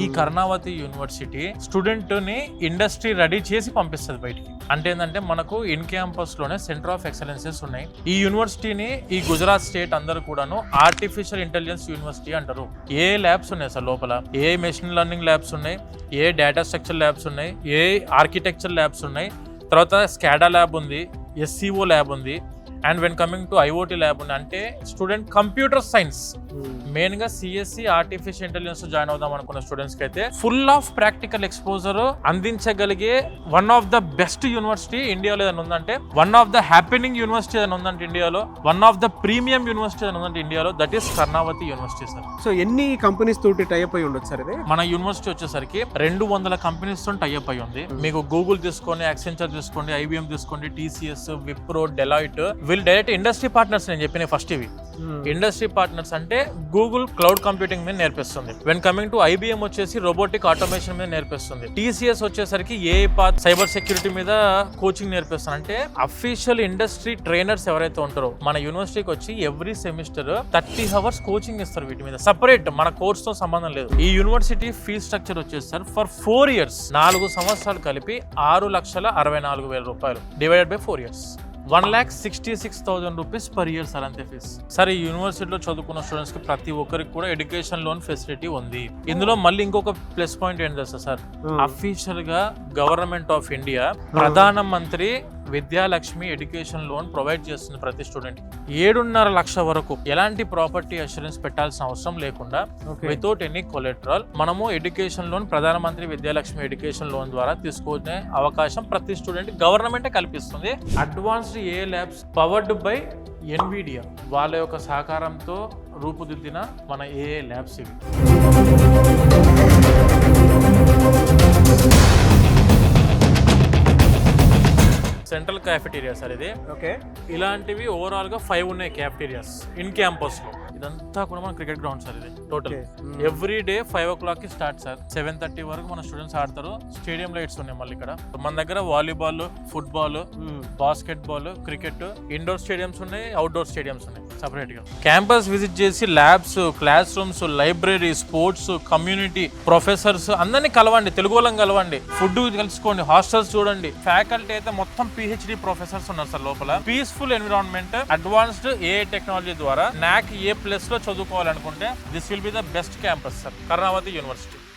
ఈ Karnavati university student ని industry ready చేసి పంపిస్తుంది బయటికి. అంటే ఏంటంటే మనకు ఇన్ క్యాంపస్ లోనే సెంటర్ ఆఫ్ ఎక్సలెన్సెస్ ఉన్నాయి. ఈ యూనివర్సిటీని ఈ గుజరాత్ స్టేట్ అందరూ కూడాను ఆర్టిఫిషియల్ ఇంటెలిజెన్స్ యూనివర్సిటీ అంటారు. ఏ ల్యాబ్స్ ఉన్నాయి సార్ లోపల, ఏ మెషిన్ లెర్నింగ్ ల్యాబ్స్ ఉన్నాయి, ఏ డేటా స్ట్రక్చర్ ల్యాబ్స్ ఉన్నాయి, ఏ ఆర్కిటెక్చర్ ల్యాబ్స్ ఉన్నాయి, తర్వాత స్కాడా ల్యాబ్ ఉంది, ఎస్సీఓ ల్యాబ్ ఉంది, and when coming to IoT lab ఉంది. అంటే స్టూడెంట్ కంప్యూటర్ సైన్స్ మెయిన్ గా సిఎస్సి ఆర్టిఫిషియల్ ఇంటెలిజెన్స్ జాయిన్ అవుదాం అనుకున్న స్టూడెంట్స్ కి అయితే ఫుల్ ఆఫ్ ప్రాక్టికల్ ఎక్స్పోజర్ అందించగలిగే one of the best university ఇండియాలో ఏదైనా ఉందంటే, one of the happening university ఏదైనా ఉందంటే ఇండియాలో, one of the premium university ఏదైనా ఉందంటే ఇండియాలో, that is Karnavati university sir. So ఎన్ని కంపెనీస్ తోటి టైఅప్ అయి ఉండొచ్చు సార్ ఇది? మన యూనివర్సిటీ వచ్చేసరికి 200 కంపెనీస్ తో టైఅప్ అయి ఉంది. మీకు గూగుల్ తీసుకోండి, యాక్సెంచర్ తీసుకోండి, ఐబిఎం తీసుకోండి, టీసీఎస్, విప్రో, డెలాయిట్, వీళ్ళు డైరెక్ట్ ఇండస్ట్రీ పార్ట్నర్స్. నేను చెప్పిన ఫస్ట్ ఇవి ఇండస్ట్రీ పార్ట్నర్స్ అంటే గూగుల్ క్లౌడ్ కంప్యూటింగ్ మీద నేర్పిస్తుంది. వెన్ కమింగ్ టు ఐబిఎం వచ్చేసి రోబోటిక్ ఆటోమేషన్ మీద నేర్పిస్తుంది. టీసీఎస్ వచ్చేసరికి ఏఐ పాత్, సైబర్ సెక్యూరిటీ మీద కోచింగ్ నేర్పిస్తుంది. అంటే అఫీషియల్ ఇండస్ట్రీ ట్రైనర్స్ ఎవరైతే ఉంటారో మన యూనివర్సిటీకి వచ్చి ఎవ్రీ సెమిస్టర్ 30 hours కోచింగ్ ఇస్తారు. వీటి మీద సపరేట్ మన కోర్స్ తో సంబంధం లేదు. ఈ యూనివర్సిటీ ఫీ స్ట్రక్చర్ వచ్చేసి సార్ ఫర్ 4 years 4 సంవత్సరాలు కలిపి 6,64,000 రూపాయలు divided by 4 years 1,66,000 rupees per year sir, అంతే ఫీస్. సార్ ఈ యూనివర్సిటీలో చదువుకున్న స్టూడెంట్స్ కి ప్రతి ఒక్కరికి కూడా ఎడ్యుకేషన్ లోన్ ఫెసిలిటీ ఉంది. ఇందులో మళ్ళీ ఇంకొక ప్లస్ పాయింట్ ఏంటి తెలుసా సార్, అఫీషియల్ గా గవర్నమెంట్ ఆఫ్ ఇండియా ప్రధానమంత్రి విద్యాలక్ష్మి ఎడ్యుకేషన్ లోన్ ప్రొవైడ్ చేస్తుంది ప్రతి స్టూడెంట్. 7.5 లక్షల వరకు ఎలాంటి ప్రాపర్టీ అష్యూరెన్స్ పెట్టాల్సిన అవసరం లేకుండా వితౌట్ ఎనీ కొలెటరల్ మనము ఎడ్యుకేషన్ లోన్ ప్రధానమంత్రి విద్యాలక్ష్మి ఎడ్యుకేషన్ లోన్ ద్వారా తీసుకునే అవకాశం ప్రతి స్టూడెంట్ గవర్నమెంటే కల్పిస్తుంది. Advanced A labs powered by Nvidia వాళ్ళ యొక్క సహకారంతో రూపుదిద్దిన మన ఏ ల్యాబ్స్ ఇవి. సెంట్రల్ క్యాఫెటీరియా సార్ ఇది. ఓకే, ఇలాంటివి ఓవరాల్ గా 5 ఉన్నాయి క్యాఫెటీరియాస్ ఇన్ క్యాంపస్ లో. ఇదంతా కూడా మన క్రికెట్ గ్రౌండ్ సార్ ఇది. టోటల్ ఎవ్రీ డే 5 o'clock కి స్టార్ట్ సార్, 7:30 వరకు మన స్టూడెంట్స్ ఆడతారు. స్టేడియం లైట్స్ ఉన్నాయి మళ్ళీ ఇక్కడ. మన దగ్గర volleyball, football, basket ball, cricket, indoor stadiums ఉన్నాయి, అవుట్డోర్ స్టేడియంస్ ఉన్నాయి సపరేట్ గా. క్యాంపస్ విజిట్ చేసి labs, class rooms, library, sports, community, professors అందరినీ కలవండి, తెలుగు వాళ్ళని కలవండి, ఫుడ్ కలుసుకోండి, హాస్టల్స్ చూడండి. ఫ్యాకల్టీ అయితే మొత్తం PhD ప్రొఫెసర్స్ ఉన్నారు సార్ లోపల. Peaceful environment, advanced AI technology ద్వారా NAC A+ లో చదువుకోవాలనుకుంటే this will be the best campus sir, Karnavati university.